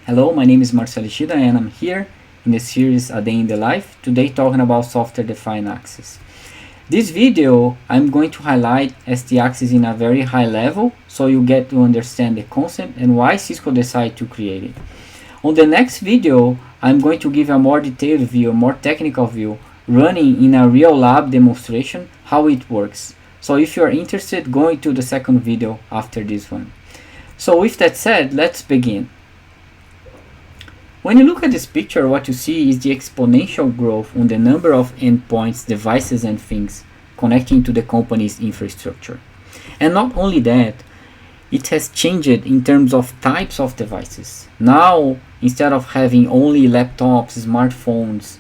Hello, my name is Marcello Ishida and I'm here in the series A Day in the Life, today talking about software-defined access. This video, I'm going to highlight SD access in a very high level so you get to understand the concept and why Cisco decided to create it. On the next video, I'm going to give a more detailed view, a more technical view, running in a real lab demonstration how it works. So if you're interested, go into the second video after this one. So with that said, let's begin. When you look at this picture, what you see is the exponential growth on the number of endpoints, devices and things connecting to the company's infrastructure. And not only that, it has changed in terms of types of devices. Now, instead of having only laptops, smartphones,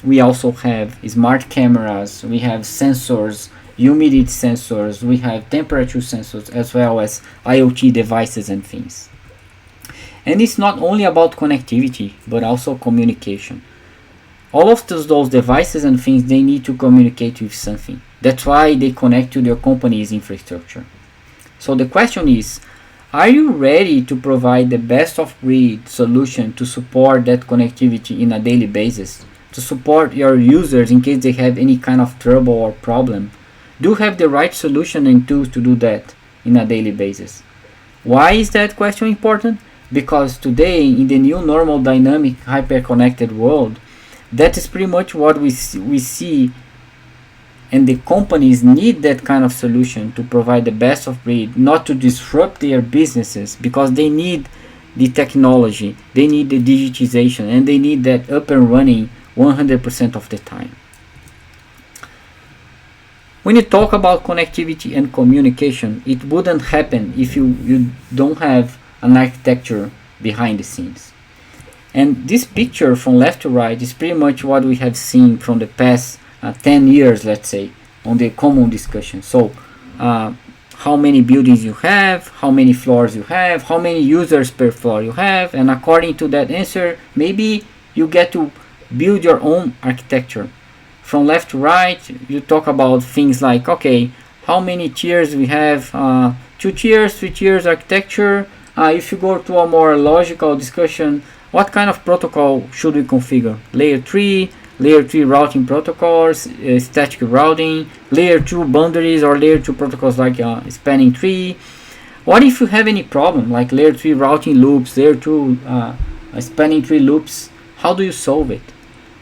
we also have smart cameras, we have sensors, humidity sensors, we have temperature sensors, as well as IoT devices and things. And it's not only about connectivity, but also communication. All of those devices and things, they need to communicate with something. That's why they connect to their company's infrastructure. So the question is, are you ready to provide the best of breed solution to support that connectivity in a daily basis? To support your users in case they have any kind of trouble or problem? Do you have the right solution and tools to do that in a daily basis? Why is that question important? Because today, in the new normal dynamic hyper-connected world, that is pretty much what we see, and the companies need that kind of solution to provide the best of breed, not to disrupt their businesses, because they need the technology, they need the digitization, and they need that up and running 100% of the time. When you talk about connectivity and communication, it wouldn't happen if you don't have an architecture behind the scenes. And this picture from left to right is pretty much what we have seen from the past 10 years, let's say, on the common discussion. So how many buildings you have, how many floors you have, how many users per floor you have, and according to that answer, maybe you get to build your own architecture. From left to right, you talk about things like, okay, how many tiers we have, 2 tiers, 3 tiers architecture. If you go to a more logical discussion, what kind of protocol should we configure? Layer 3 routing protocols, static routing, layer 2 boundaries or layer 2 protocols like spanning tree. What if you have any problem like layer 3 routing loops, layer 2 spanning tree loops? How do you solve it?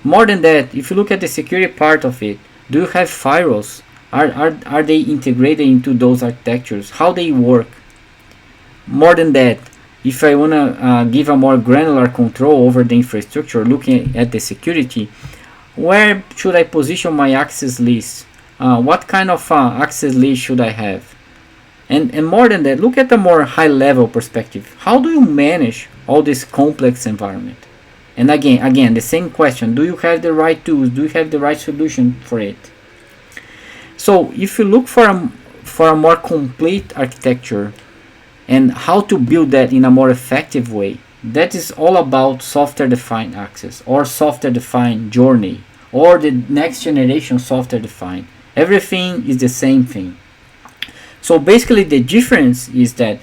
More than that, if you look at the security part of it, do you have firewalls? Are they integrated into those architectures? How they work? More than that, if I want to give a more granular control over the infrastructure, looking at the security, where should I position my access list? What kind of access list should I have? And more than that, look at the more high level perspective. How do you manage all this complex environment? And again, the same question, do you have the right tools? Do you have the right solution for it? So if you look for a more complete architecture, and how to build that in a more effective way, that is all about software-defined access or software-defined journey or the next generation software-defined. Everything is the same thing. So basically the difference is that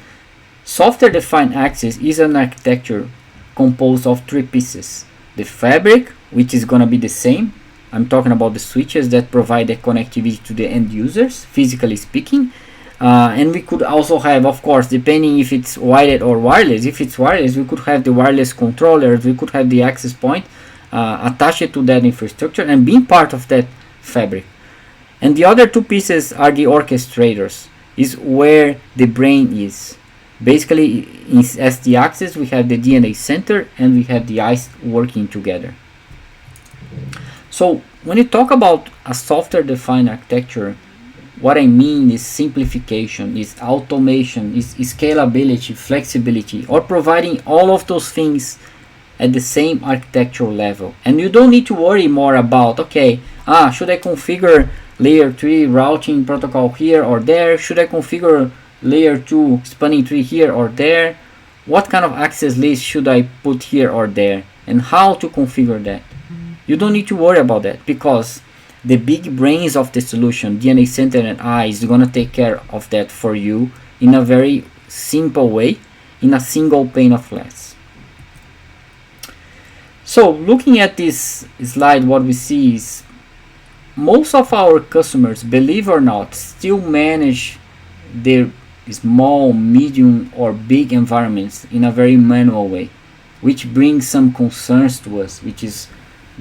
software-defined access is an architecture composed of 3 pieces. The fabric, which is going to be the same. I'm talking about the switches that provide the connectivity to the end users, physically speaking. And we could also have, of course, depending if it's wired or wireless. If it's wireless, we could have the wireless controllers, we could have the access point attached to that infrastructure and being part of that fabric. And the other 2 pieces are the orchestrators, is where the brain is. Basically, in SD access, we have the DNA center and we have the eyes working together. So when you talk about a software-defined architecture, what I mean is simplification, is automation, is scalability, flexibility, or providing all of those things at the same architectural level. And you don't need to worry more about, okay, should I configure layer 3 routing protocol here or there? Should I configure layer 2 spanning tree here or there? What kind of access list should I put here or there? And how to configure that? You don't need to worry about that because the big brains of the solution, DNA Center and I, is going to take care of that for you in a very simple way, in a single pane of glass. So looking at this slide, what we see is most of our customers, believe or not, still manage their small, medium or big environments in a very manual way, which brings some concerns to us, which is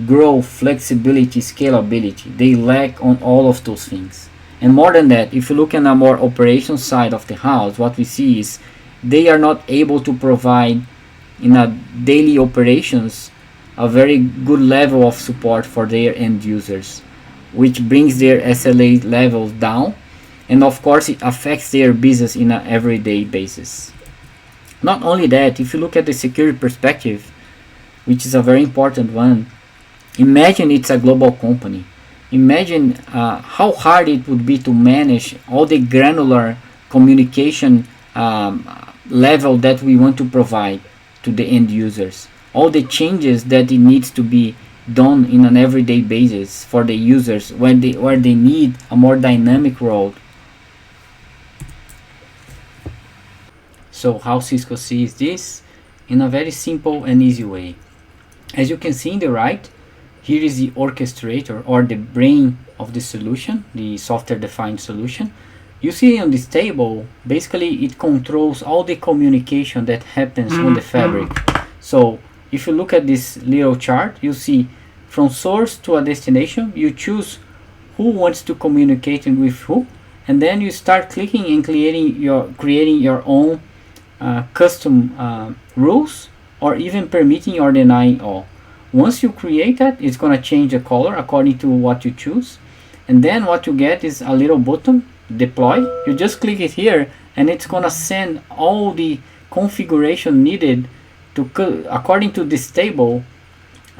growth, flexibility, scalability. They lack on all of those things. And more than that, if you look at a more operation side of the house, what we see is they are not able to provide in a daily operations a very good level of support for their end users, which brings their SLA levels down, and of course it affects their business in an everyday basis. Not only that, if you look at the security perspective, which is a very important one, imagine it's a global company. Imagine how hard it would be to manage all the granular communication level that we want to provide to the end users, all the changes that it needs to be done in an everyday basis for the users where they need a more dynamic role. So how Cisco sees this? In a very simple and easy way. As you can see in the right, here is the orchestrator, or the brain of the solution, the software defined solution. You see on this table, basically it controls all the communication that happens on the fabric. So if you look at this little chart, you see from source to a destination, you choose who wants to communicate with who, and then you start clicking and creating your own custom rules, or even permitting or denying all. Once you create that, it's going to change the color according to what you choose, and then what you get is a little button, deploy. You just click it here and it's going to send all the configuration needed to according to this table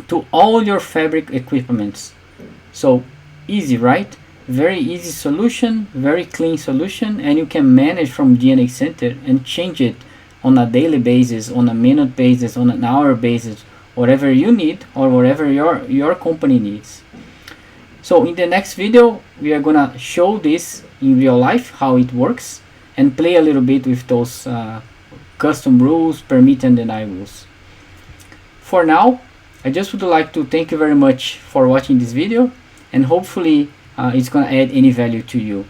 to all your fabric equipments. So easy, right? Very easy solution, very clean solution, and you can manage from DNA Center and change it on a daily basis, on a minute basis, on an hour basis, whatever you need or whatever your company needs. So in the next video, we are gonna show this in real life, how it works, and play a little bit with those custom rules, permit and deny rules. For now, I just would like to thank you very much for watching this video, and hopefully it's gonna add any value to you.